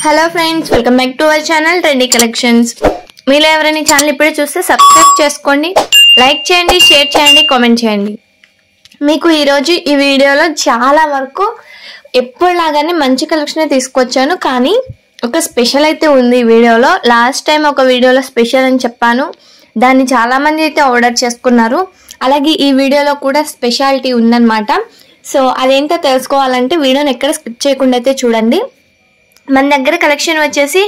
Hello friends, welcome back to our channel trendy collections. మీరు ఎవరైనా channel ఇప్పుడే చూస్తే సబ్స్క్రైబ్ చేసుకోండి, లైక్ చేయండి, షేర్ చేయండి, కామెంట్ చేయండి. మీకు ఈరోజు ఈ వీడియోలో చాలా వరకు ఎప్పుడులాగానే మంచి కలెక్షన్ తీసుకొచ్చాను, కానీ ఒక స్పెషల్ అయితే ఉంది ఈ వీడియోలో. లాస్ట్ టైం ఒక వీడియోలో స్పెషల్ అని చెప్పాను, దాన్ని చాలామంది అయితే ఆర్డర్ చేసుకున్నారు. అలాగే ఈ వీడియోలో కూడా స్పెషాలిటీ ఉందన్నమాట. సో అదేంటో తెలుసుకోవాలంటే వీడియోని ఎక్కడ స్కిప్ చేయకుండా అయితే చూడండి. మన దగ్గర కలెక్షన్ వచ్చేసి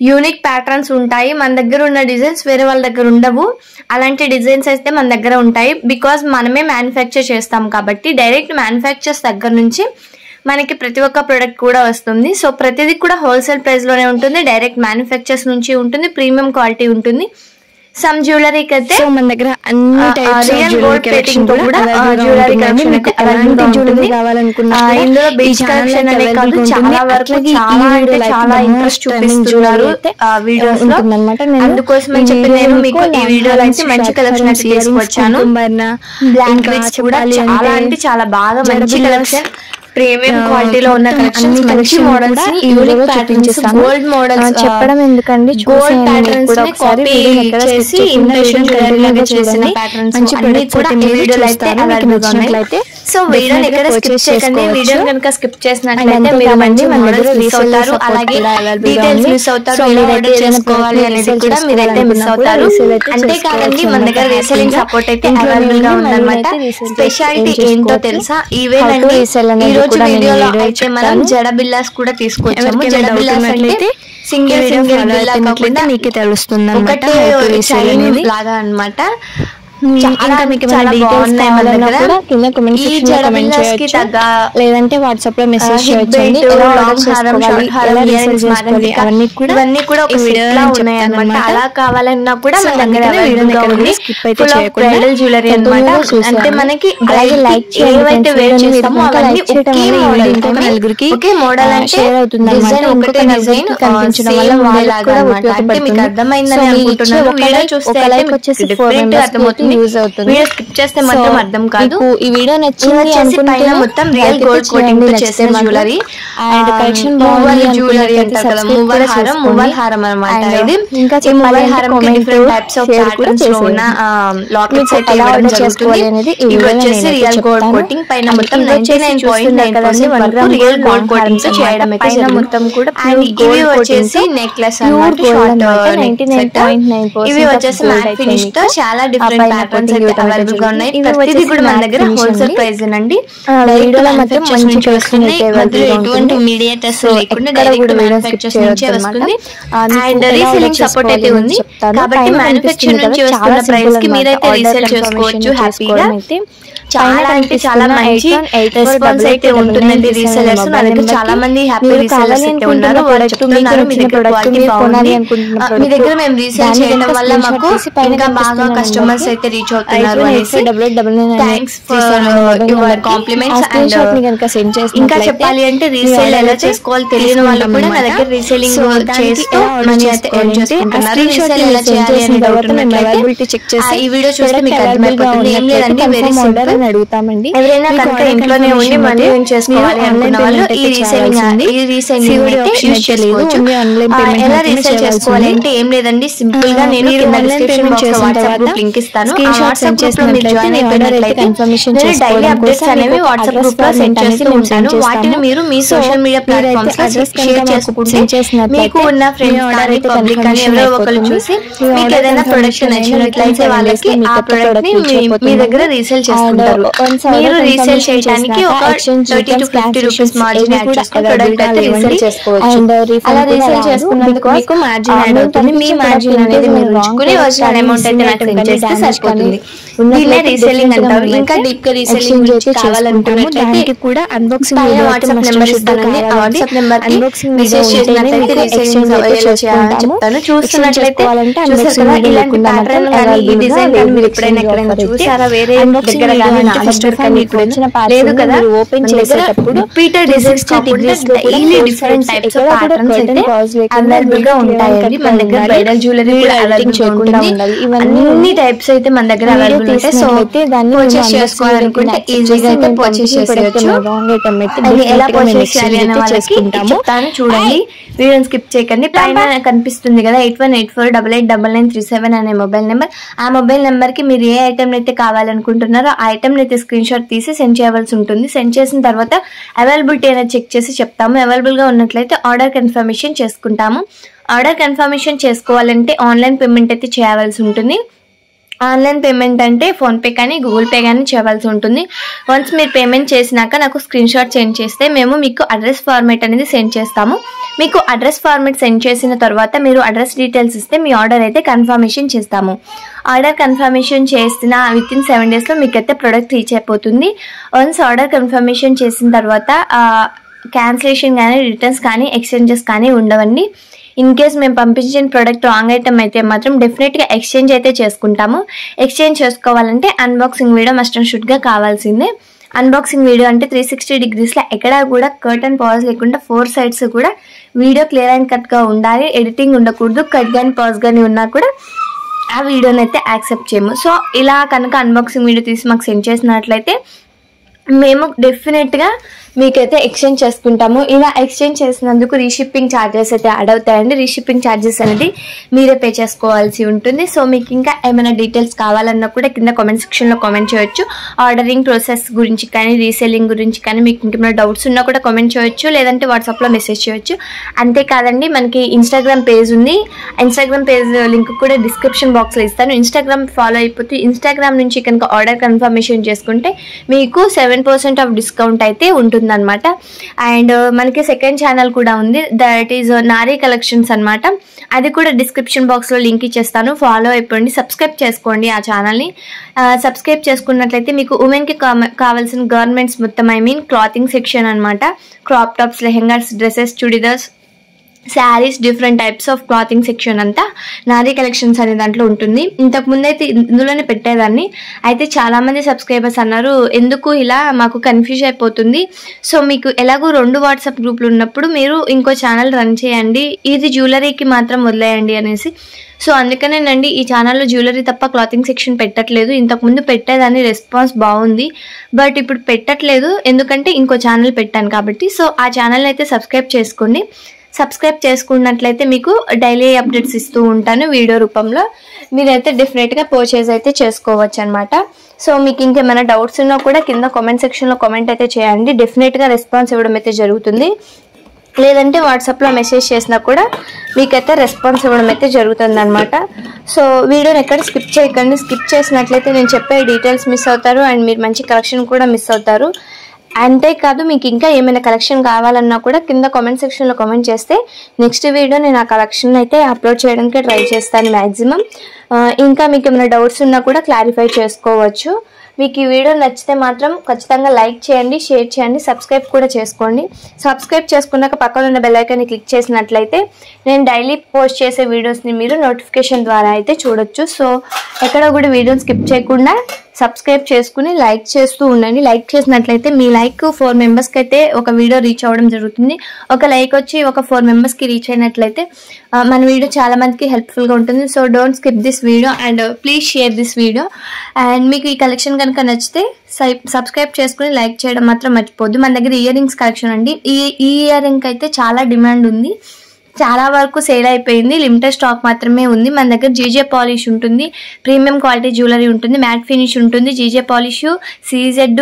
యూనిక్ ప్యాటర్న్స్ ఉంటాయి. మన దగ్గర ఉన్న డిజైన్స్ వేరే వాళ్ళ దగ్గర ఉండవు. అలాంటి డిజైన్స్ అయితే మన దగ్గర ఉంటాయి. బికాజ్ మనమే మ్యానుఫ్యాక్చర్ చేస్తాం కాబట్టి డైరెక్ట్ మ్యానుఫ్యాక్చర్స్ దగ్గర నుంచి మనకి ప్రతి ఒక్క ప్రోడక్ట్ కూడా వస్తుంది. సో ప్రతిదీ కూడా హోల్సేల్ ప్రైస్లోనే ఉంటుంది. డైరెక్ట్ మ్యానుఫ్యాక్చర్స్ నుంచి ఉంటుంది. ప్రీమియం క్వాలిటీ ఉంటుంది. సమ్ జ్యువెలరీకి అయితే మన దగ్గర అన్ని టైప్స్ ఆఫ్ జ్యువెలరీ కలెక్షన్ కూడా జ్యువెలరీ కలెక్షన్ అయితే అలాంటి జ్యువెలరీ కావాలనుకున్నా ఇందులో బీచ్ కలెక్షన్ అనే కాదు, చాలా వరకు చాలా ఇంట్రెస్ట్ చూపిస్తున్నారు వీడియోస్ లో. అందుకోసం అని చెప్పి నేను మీకు ఈ వీడియోలో అయితే మంచి కలెక్షన్ అయితే తీసుకొచ్చాను. బ్లాక్ బీడ్స్ కూడా చాలా అంటే చాలా బాగా మంచి కలెక్షన్, ప్రీమియం క్వాలిటీలో ఉన్న కలెక్షన్స్, మంచి models, unique patterns, gold models చెప్పడం ఎందుకండి, గోల్డ్ ప్యాటర్న్స్ ని కాపీ చేసి ఇమిటేషన్ జ్యువెలరీ లాగా చేసిన ప్యాటర్న్స్ అన్ని కూడా ఈ వీడియోలో అయితే అవైలబుల్ గా ఉన్నాయి. సో వీడియోని ఎక్కడ స్కిప్ చేయకండి. వీడియో కనుక స్కిప్ చేసినట్లయితే మీరు మంచి మోడల్స్ మిస్ అవుతారు, అలాగే డీటెయిల్స్ మిస్ అవుతారు. ఎలా ఆర్డర్ చేసుకోవాలి అనేది కూడా మీరైతే మిస్ అవుతారు. అంతేకాదండి, మన దగ్గర రీసెల్లింగ్ సపోర్ట్ అయితే అవైలబుల్ గా ఉందన్నమాట. స్పెషాలిటీ ఏంటో తెలుసా? ఈవెన్ అండి ఈ రోజు వీడియోలో అయితే మనం జడ బిల్లాస్ కూడా తీసుకొచ్చాము. జడ బిల్లాస్ అంటే సింగిల్ బిల్లా కాకుండా నీకే తెలుస్తుంది ఒకటే చైన్ లాగా అన్నమాట. చాలా బాగున్నాయి మన దగ్గర. ఈ జడ బిల్లాస్ కి తగ్గ లేదంటే వాట్సాప్ లో మెసేజ్ చేయొచ్చండి. ఇవన్నీ కూడా ఒక సెట్ లా ఉన్నాయి అన్నమాట. అలా కావాలన్నా కూడా మన దగ్గర బ్రైడల్ జ్యువెలరీ అన్నమాట. అంటే మనకి ఏవైతే వేర్ చేస్తామో అవన్నీ ఒకే మోడల్, ఒకే మోడల్ అంటే డిజైన్ ఒకటే డిజైన్ కనిపించడం వల్ల వాళ్ళలాగా అన్నమాట. అంటే మీకు అర్థమైందని అనుకుంటున్నాను. వీడియో చూస్తే డిఫరెంట్ అర్థమవుతుంది. వీడియో స్కిప్ చేస్తే మాత్రం అర్థం కాదు. ఈ వీడియో నచ్చింది పైన మొత్తం రియల్ గోల్డ్ కోటింగ్ తో చేసిన జ్యువెలరీ అండ్ కలెక్షన్ మూవల్ జ్యువెలరీ అంటారు కదా, మూవల్ హారం అన్నమాట. ఇది ఈ మూవల్ హారం కి డిఫరెంట్ టైప్స్ ఆఫ్ ప్యాటర్న్స్ లో ఉన్న లాకెట్స్ అయితే ఇవ్వడం జరుగుతుంది. ఇవి వచ్చేసి రియల్ గోల్డ్ కోటింగ్ పైన మొత్తం 99.9% రియల్ గోల్డ్ కోటింగ్ తో చేయడం అయితే పైన మొత్తం కూడా. ఇవి వచ్చేసి నెక్లెస్ అన్నమాట, షార్ట్ నెక్. ఇవి వచ్చేసి మ్యాట్ ఫినిష్ తో చాలా డిఫరెంట్ ప్యాటర్న్స్ అయితే అవైలబుల్ గా ఉన్నాయి. ప్రతిదీ కూడా మన దగ్గర హోల్సేల్ ప్రైస్ అండి. వీడియోలో మాత్రం మంచి కలెక్షన్ అయితే ఎటువంటి మీడియేటర్స్ లేకుండా డైరెక్ట్ మ్యానుఫ్యాక్చర్స్ నుంచే వస్తుంది. అండ్ రీసెల్లింగ్ సపోర్ట్ అయితే ఉంది కాబట్టి మ్యానుఫ్యాక్చర్ నుంచి వస్తున్న ప్రైస్ కి మీరైతే రీసెల్ చేసుకోవచ్చు హ్యాపీగా. చాలా అంటే చాలా మంచి రెస్పాన్స్ అయితే ఉంటుందండి రీసెలర్స్. నా దగ్గర చాలా మంది హ్యాపీ రీసెలర్స్ అయితే ఉన్నారు. వాళ్ళు చెప్తున్నారు మీ దగ్గర క్వాలిటీ బాగుంది, మీ దగ్గర మేము రీసేల్ చేయడం వల్ల మాకు ఇంకా బాగా కస్టమర్స్ అయితే రీచ్ అవుతున్నారు అనేసి. Thanks for your compliments. And ఇంకా చెప్పాలి అంటే రీసేల్ ఎలా చేసుకోవాలి తెలియని వాళ్ళు కూడా నా దగ్గర రీసేలింగ్ చేస్తూ మనీ అయితే ఎర్న్ చేసుకుంటున్నారు. రీసేల్ ఎలా చేయాలి అనే డౌట్ ఉన్నట్లయితే ఈ వీడియో చూస్తే మీకు అర్థమైపోతుంది. ఏం లేదండి, వెరీ సింపుల్. అడుగుతామండి. ఎవరైనా కనుక ఇంట్లోనే ఉండి మనీ ఎర్న్ చేసుకోవాలి అనుకున్న వాళ్ళు ఈ రీసేలింగ్ యూజ్ చేసుకోవచ్చు. ఎలా రీసేల్ చేసుకోవాలి అంటే ఏం లేదండి, సింపుల్ గా నేను డిస్క్రిప్షన్ బాక్స్ లో వాట్సాప్ గ్రూప్ లింక్ ఇస్తాను. ఆ వాట్సాప్ గ్రూప్ లో మీరు జాయిన్ అయిపోయినట్లయితే నేను డైలీ అప్డేట్స్ అనేవి వాట్సాప్ గ్రూప్ లో సెండ్ చేస్తూ ఉంటాను. వాటిని మీరు మీ సోషల్ మీడియా ప్లాట్ఫామ్స్ లో షేర్ చేసుకుంటే మీకు ఉన్న ఫ్రెండ్స్ కానీ పబ్లిక్ కానీ ఎవరో ఒకరు చూసి మీకు ఏదైనా ప్రొడక్ట్ నచ్చినట్లయితే వాళ్ళకి ఆ ప్రొడక్ట్ ని మీ దగ్గర రీసేల్ చేసుకుంటారు. మీరు రీసేల్ చేయడానికి ఒక 30 to 50 రూపీస్ మార్జిన్ యాడ్ చేసుకుని ప్రొడక్ట్ అయితే రీసేల్ చేసుకోవచ్చు. అలా రీసేల్ చేసుకున్నందుకు మీకు మార్జిన్ యాడ్ అవుతుంది. మీ మార్జిన్ అనేది మీరు ఉంచుకుని వచ్చిన అమౌంట్ అయితే నాకు సెండ్ చేస్తే సరిపోతుంది. దీన్నే రీసేలింగ్ అంటారు. ఇంకా డీప్ గా రీసేలింగ్ గురించి కావాలనుకున్నట్లయితే కూడా అన్బాక్సింగ్ వాట్సాప్ నెంబర్ ఇస్తానండి. ఆ వాట్సాప్ నెంబర్ కి మెసేజ్ చేసినట్లయితే రీసేలింగ్ ఎలా చేయాలని చెప్తాను. చూస్తున్నట్లయితే ఇలాంటి ప్యాటర్న్ కానీ ఈ డిజైన్ కానీ మీరు ఎప్పుడైనా ఎక్కడైనా చూసారా వేరే దగ్గర కానీ లేదు కదా? ఓపెన్ చేసేటప్పుడు repeated designs daily different types of patterns అయితే అవైలబుల్ గా ఉంటాయండి. మన దగ్గర బ్రైడల్ జ్యువెలరీ కూడా అవైలబుల్ గా ఉంటుంది. అన్ని టైప్స్ అయితే మన దగ్గర అవైలబుల్ ఉంటాయి. సో పర్చేస్ చేసుకోవాలనుకుంటే ఈజీగా అయితే పర్చేస్ చేసేయచ్చు. అది ఎలా పర్చేస్ చేయాలి అనే వాళ్ళకి చెప్తాను, చూడండి, వీడియోని స్కిప్ చేయకండి. పైన కనిపిస్తుంది కదా 8184889937 అనే మొబైల్ నెంబర్. ఆ మొబైల్ నెంబర్ కి మీరు ఏ ఐటమ్ అయితే కావాలనుకుంటున్నారో ఆ ఐటమ్ అయితే స్క్రీన్ షాట్ తీసి సెండ్ చేయవలసి ఉంటుంది. సెండ్ చేసిన తర్వాత అవైలబిలిటీ అనేది చెక్ చేసి చెప్తాము. అవైలబుల్ గా ఉన్నట్లయితే ఆర్డర్ కన్ఫర్మేషన్ చేసుకుంటాము. ఆర్డర్ కన్ఫర్మేషన్ చేసుకోవాలంటే ఆన్లైన్ పేమెంట్ అయితే చేయవలసి ఉంటుంది. ఆన్లైన్ పేమెంట్ అంటే ఫోన్పే కానీ గూగుల్ పే కానీ చేయవలసి ఉంటుంది. వన్స్ మీరు పేమెంట్ చేసినాక నాకు స్క్రీన్ షాట్ సెండ్ చేస్తే మేము మీకు అడ్రస్ ఫార్మేట్ అనేది సెండ్ చేస్తాము. మీకు అడ్రస్ ఫార్మేట్ సెండ్ చేసిన తర్వాత మీరు అడ్రస్ డీటెయిల్స్ ఇస్తే మీ ఆర్డర్ అయితే కన్ఫర్మేషన్ చేస్తాము. ఆర్డర్ కన్ఫర్మేషన్ చేసిన విత్ ఇన్ 7 daysలో మీకు అయితే ప్రోడక్ట్ రీచ్ అయిపోతుంది. వన్స్ ఆర్డర్ కన్ఫర్మేషన్ చేసిన తర్వాత క్యాన్సిలేషన్ కానీ రిటర్న్స్ కానీ ఎక్స్చేంజెస్ కానీ ఉండవండి. ఇన్ కేస్ మేము పంపించిన ప్రోడక్ట్ రాంగ్ ఐటమ్ అయితే మాత్రం డెఫినెట్గా ఎక్స్చేంజ్ అయితే చేసుకుంటాము. ఎక్స్చేంజ్ చేసుకోవాలంటే అన్బాక్సింగ్ వీడియో మస్ట్ అండ్ షుడ్గా కావాల్సిందే. అన్బాక్సింగ్ వీడియో అంటే 360 degreesలో ఎక్కడా కూడా కర్టన్ పాజ్ లేకుండా 4 sides కూడా వీడియో క్లియర్ అండ్ కట్గా ఉండాలి. ఎడిటింగ్ ఉండకూడదు. కట్ కానీ పాజ్ కానీ ఉన్నా కూడా ఆ వీడియోని అయితే యాక్సెప్ట్ చేయము. సో ఇలా కనుక అన్బాక్సింగ్ వీడియో తీసి మాకు సెండ్ చేసినట్లయితే మేము డెఫినెట్గా మీకైతే ఎక్స్చేంజ్ చేసుకుంటాము. ఇలా ఎక్స్చేంజ్ చేసినందుకు రీషిప్పింగ్ ఛార్జెస్ అయితే యాడ్ అవుతాయండి. రీషిప్పింగ్ ఛార్జెస్ అనేది మీరే పే చేసుకోవాల్సి ఉంటుంది. సో మీకు ఇంకా ఏమైనా డీటెయిల్స్ కావాలన్నా కూడా కింద కామెంట్ సెక్షన్లో కామెంట్ చేయొచ్చు. ఆర్డరింగ్ ప్రాసెస్ గురించి కానీ రీసేలింగ్ గురించి కానీ మీకు ఇంకేమైనా డౌట్స్ ఉన్నా కూడా కామెంట్ చేయొచ్చు, లేదంటే వాట్సాప్లో మెసేజ్ చేయొచ్చు. అంతేకాదండి, మనకి ఇన్స్టాగ్రామ్ పేజ్ ఉంది. ఇన్స్టాగ్రామ్ పేజ్ లింక్ కూడా డిస్క్రిప్షన్ బాక్స్లో ఇస్తాను. ఇన్స్టాగ్రామ్ ఫాలో అయిపోతే ఇన్స్టాగ్రామ్ నుంచి కనుక ఆర్డర్ కన్ఫర్మేషన్ చేసుకుంటే మీకు 7% ఆఫ్ డిస్కౌంట్ అయితే ఉంటుంది అనమాట. అండ్ మనకి సెకండ్ ఛానల్ కూడా ఉంది, దట్ ఈజ్ నారీ కలెక్షన్స్ అనమాట. అది కూడా డిస్క్రిప్షన్ బాక్స్లో లింక్ ఇచ్చేస్తాను, ఫాలో అయిపోండి, సబ్స్క్రైబ్ చేసుకోండి ఆ ఛానల్ని. సబ్స్క్రైబ్ చేసుకున్నట్లయితే మీకు ఉమెన్కి కావాల్సిన గవర్నమెంట్స్ మొత్తం క్లాతింగ్ సెక్షన్ అనమాట. Crop tops, lehengas, dresses, churidars, saris, different types of clothing section అంతా నారీ కలెక్షన్స్ అనే దాంట్లో ఉంటుంది. ఇంతకుముందు అయితే ఇందులోనే పెట్టేదాన్ని. అయితే చాలామంది సబ్స్క్రైబర్స్ అన్నారు ఎందుకు ఇలా మాకు కన్ఫ్యూజ్ అయిపోతుంది, సో మీకు ఎలాగో 2 వాట్సాప్ గ్రూపులు ఉన్నప్పుడు మీరు ఇంకో ఛానల్ రన్ చేయండి, ఇది జ్యువెలరీకి మాత్రం వదిలేయండి అనేసి. సో అందుకనేనండి ఈ ఛానల్లో జ్యువెలరీ తప్ప క్లాతింగ్ సెక్షన్ పెట్టట్లేదు. ఇంతకుముందు పెట్టేదాన్ని, రెస్పాన్స్ బాగుంది, బట్ ఇప్పుడు పెట్టట్లేదు ఎందుకంటే ఇంకో ఛానల్ పెట్టాను కాబట్టి. సో ఆ ఛానల్ అయితే సబ్స్క్రైబ్ చేసుకోండి. సబ్స్క్రైబ్ చేసుకున్నట్లయితే మీకు డైలీ అప్డేట్స్ ఇస్తూ ఉంటాను వీడియో రూపంలో. మీరైతే డెఫినెట్గా పర్చేజ్ అయితే చేసుకోవచ్చు అనమాట. సో మీకు ఇంకేమైనా డౌట్స్ ఉన్నా కూడా కింద కామెంట్ సెక్షన్లో కామెంట్ అయితే చేయండి. డెఫినెట్గా రెస్పాన్స్ ఇవ్వడం అయితే జరుగుతుంది. లేదంటే వాట్సాప్లో మెసేజ్ చేసినా కూడా మీకైతే రెస్పాన్స్ ఇవ్వడం అయితే జరుగుతుంది అనమాట. సో వీడియోని ఎక్కడ స్కిప్ చేయకండి. స్కిప్ చేసినట్లయితే నేను చెప్పే డీటెయిల్స్ మిస్ అవుతారు అండ్ మీరు మంచి కలెక్షన్ కూడా మిస్ అవుతారు. అంతేకాదు, మీకు ఇంకా ఏమైనా కలెక్షన్ కావాలన్నా కూడా కింద కామెంట్ సెక్షన్లో కామెంట్ చేస్తే నెక్స్ట్ వీడియో నేను ఆ కలెక్షన్ అయితే అప్లోడ్ చేయడానికి ట్రై చేస్తాను మ్యాక్సిమం. ఇంకా మీకు ఏమైనా డౌట్స్ ఉన్నా కూడా క్లారిఫై చేసుకోవచ్చు. మీకు ఈ వీడియో నచ్చితే మాత్రం ఖచ్చితంగా లైక్ చేయండి, షేర్ చేయండి, సబ్స్క్రైబ్ కూడా చేసుకోండి. సబ్స్క్రైబ్ చేసుకున్నాక పక్కన ఉన్న బెల్ ఐకాన్ని క్లిక్ చేసినట్లయితే నేను డైలీ పోస్ట్ చేసే వీడియోస్ని మీరు నోటిఫికేషన్ ద్వారా అయితే చూడొచ్చు. సో ఎక్కడ కూడా వీడియోని స్కిప్ చేయకుండా సబ్స్క్రైబ్ చేసుకుని లైక్ చేస్తూ ఉండండి. లైక్ చేసినట్లయితే మీ లైక్ 4 మెంబర్స్కి అయితే ఒక వీడియో రీచ్ అవ్వడం జరుగుతుంది. ఒక లైక్ వచ్చి ఒక 4 మెంబర్స్కి రీచ్ అయినట్లయితే మన వీడియో చాలా మందికి హెల్ప్ఫుల్గా ఉంటుంది. So don't skip this video and please share this video. And మీకు ఈ కలెక్షన్ కనుక నచ్చితే సబ్స్క్రైబ్ చేసుకుని లైక్ చేయడం మాత్రం మర్చిపోద్దు. మన దగ్గర ఇయర్ రింగ్స్ కలెక్షన్ అండి. ఈ ఇయర్ రింగ్ అయితే చాలా డిమాండ్ ఉంది, చాలా వరకు సేల్ అయిపోయింది. లిమిటెడ్ స్టాక్ మాత్రమే ఉంది. మన దగ్గర జీజే పాలిష్ ఉంటుంది, ప్రీమియం క్వాలిటీ జ్యువెలరీ ఉంటుంది, మ్యాట్ ఫినిష్ ఉంటుంది, GJ polish, CZ,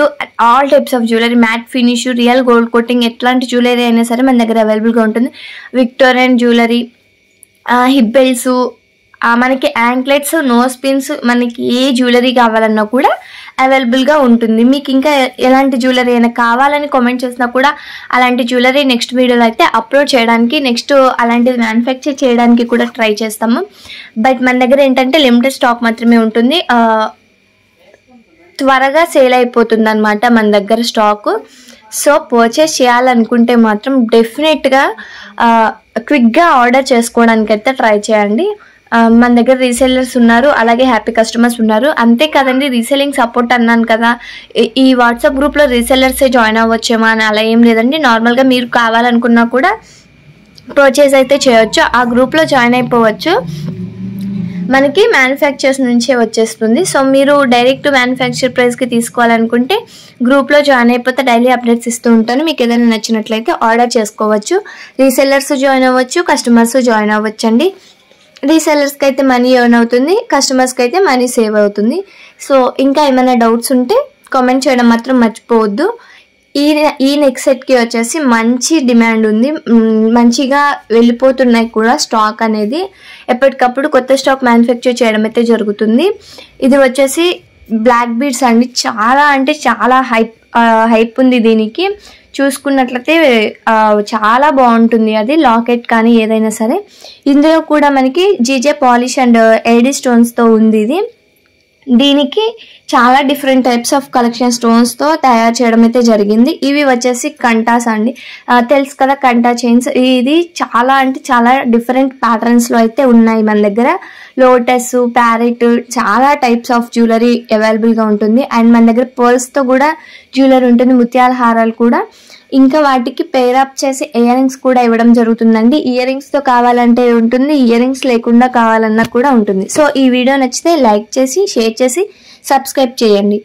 all types of jewellery, matte finish, real gold coating, ఎట్లాంటి జ్యువెలరీ అయినా సరే మన దగ్గర అవైలబుల్గా ఉంటుంది. విక్టోరియన్ జ్యువెలరీ, హిప్ బెల్ట్స్, మనకి యాంక్లెట్స్, నోస్ పిన్స్, మనకి ఏ జ్యువెలరీ కావాలన్నా కూడా అవైలబుల్గా ఉంటుంది. మీకు ఇంకా ఎలాంటి జ్యువెలరీ అయినా కావాలని కామెంట్ చేసినా కూడా అలాంటి జ్యువెలరీ నెక్స్ట్ వీడియోలో అయితే అప్లోడ్ చేయడానికి, నెక్స్ట్ అలాంటిది మ్యానుఫ్యాక్చర్ చేయడానికి కూడా ట్రై చేస్తాము. బట్ మన దగ్గర ఏంటంటే లిమిటెడ్ స్టాక్ మాత్రమే ఉంటుంది, త్వరగా సేల్ అయిపోతుంది అనమాట మన దగ్గర స్టాక్. సో పర్చేస్ చేయాలనుకుంటే మాత్రం డెఫినెట్గా క్విక్గా ఆర్డర్ చేసుకోవడానికి అయితే ట్రై చేయండి. మన దగ్గర రీసెల్లర్స్ ఉన్నారు, అలాగే హ్యాపీ కస్టమర్స్ ఉన్నారు. అంతే కదండి, రీసెల్లింగ్ సపోర్ట్ అన్నాను కదా, ఈ వాట్సాప్ గ్రూప్లో రీసెల్లర్సే జాయిన్ అవ్వచ్చేమో అని అలా ఏం లేదండి. నార్మల్గా మీరు కావాలనుకున్నా కూడా పర్చేస్ అయితే చేయొచ్చు, ఆ గ్రూప్లో జాయిన్ అయిపోవచ్చు. మనకి మ్యానుఫ్యాక్చర్స్ నుంచే వచ్చేస్తుంది. సో మీరు డైరెక్ట్ మ్యానుఫ్యాక్చర్ ప్రైస్కి తీసుకోవాలనుకుంటే గ్రూప్లో జాయిన్ అయిపోతే డైలీ అప్డేట్స్ ఇస్తూ ఉంటాను. మీకు ఏదైనా నచ్చినట్లయితే ఆర్డర్ చేసుకోవచ్చు. రీసెల్లర్స్ జాయిన్ అవ్వచ్చు, కస్టమర్స్ జాయిన్ అవ్వచ్చు అండి. రీసెల్లర్స్కి అయితే మనీ ఎర్న్ అవుతుంది, కస్టమర్స్కి అయితే మనీ సేవ్ అవుతుంది. సో ఇంకా ఏమైనా డౌట్స్ ఉంటే కామెంట్ చేయడం మాత్రం మర్చిపోవద్దు. ఈ నెక్ సెట్కి వచ్చేసి మంచి డిమాండ్ ఉంది, మంచిగా వెళ్ళిపోతున్నాయి కూడా స్టాక్ అనేది. ఎప్పటికప్పుడు కొత్త స్టాక్ మ్యానుఫ్యాక్చర్ చేయడం అయితే జరుగుతుంది. ఇది వచ్చేసి బ్లాక్ బీడ్స్ అండి, చాలా అంటే చాలా హైప్ ఉంది దీనికి. చూసుకున్నట్లయితే చాలా బాగుంటుంది అది, లాకెట్ కానీ ఏదైనా సరే. ఇందులో కూడా మనకి జీజే పాలిష్ అండ్ ఏడీ స్టోన్స్తో ఉంది ఇది. దీనికి చాలా డిఫరెంట్ టైప్స్ ఆఫ్ కలెక్షన్ స్టోన్స్తో తయారు చేయడం అయితే జరిగింది. ఇవి వచ్చేసి కంటాస్ అండి, తెలుసు కదా కంటా చైన్స్. ఇది చాలా అంటే చాలా డిఫరెంట్ ప్యాటర్న్స్లో అయితే ఉన్నాయి మన దగ్గర. లోటస్, ప్యారెట్, చాలా టైప్స్ ఆఫ్ జ్యువెలరీ అవైలబుల్గా ఉంటుంది. అండ్ మన దగ్గర పర్ల్స్తో కూడా జ్యువెలరీ ఉంటుంది, ముత్యాల హారాలు కూడా. ఇంకా వాటికి పేరప్ చేసి ఇయర్ రింగ్స్ కూడా ఇవ్వడం జరుగుతుందండి. ఇయర్ రింగ్స్తో కావాలంటే ఉంటుంది, ఇయర్ రింగ్స్ లేకుండా కావాలన్నా కూడా ఉంటుంది. సో ఈ వీడియో నచ్చితే లైక్ చేసి, షేర్ చేసి, సబ్స్క్రైబ్ చేయండి.